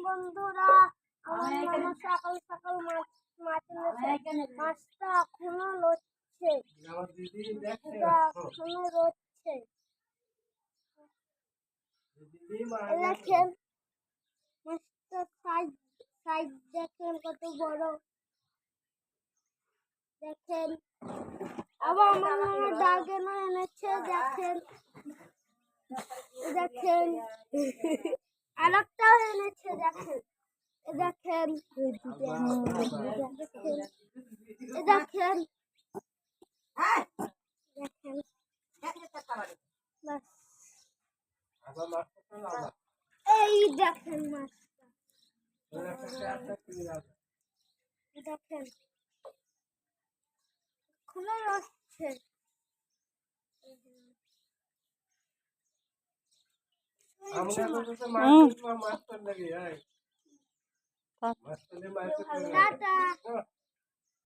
বন্ধুরা, আমার মামা সকাল সকাল মাছ এনেছে। মাছটা এখনো লড়ছে, এখনো লড়ছে। দেখেন মাছটা সাইজ দেখেন কত বড়। দেখেন আবার আমার মামা ডাগেনও এনেছে। দেখেন দেখেন আরেকটাও এনেছে। দেখেন দেখেন দেখেন দেখেন এই দেখেন মাছটা। দেখেন খুলে আসছে। টাটা।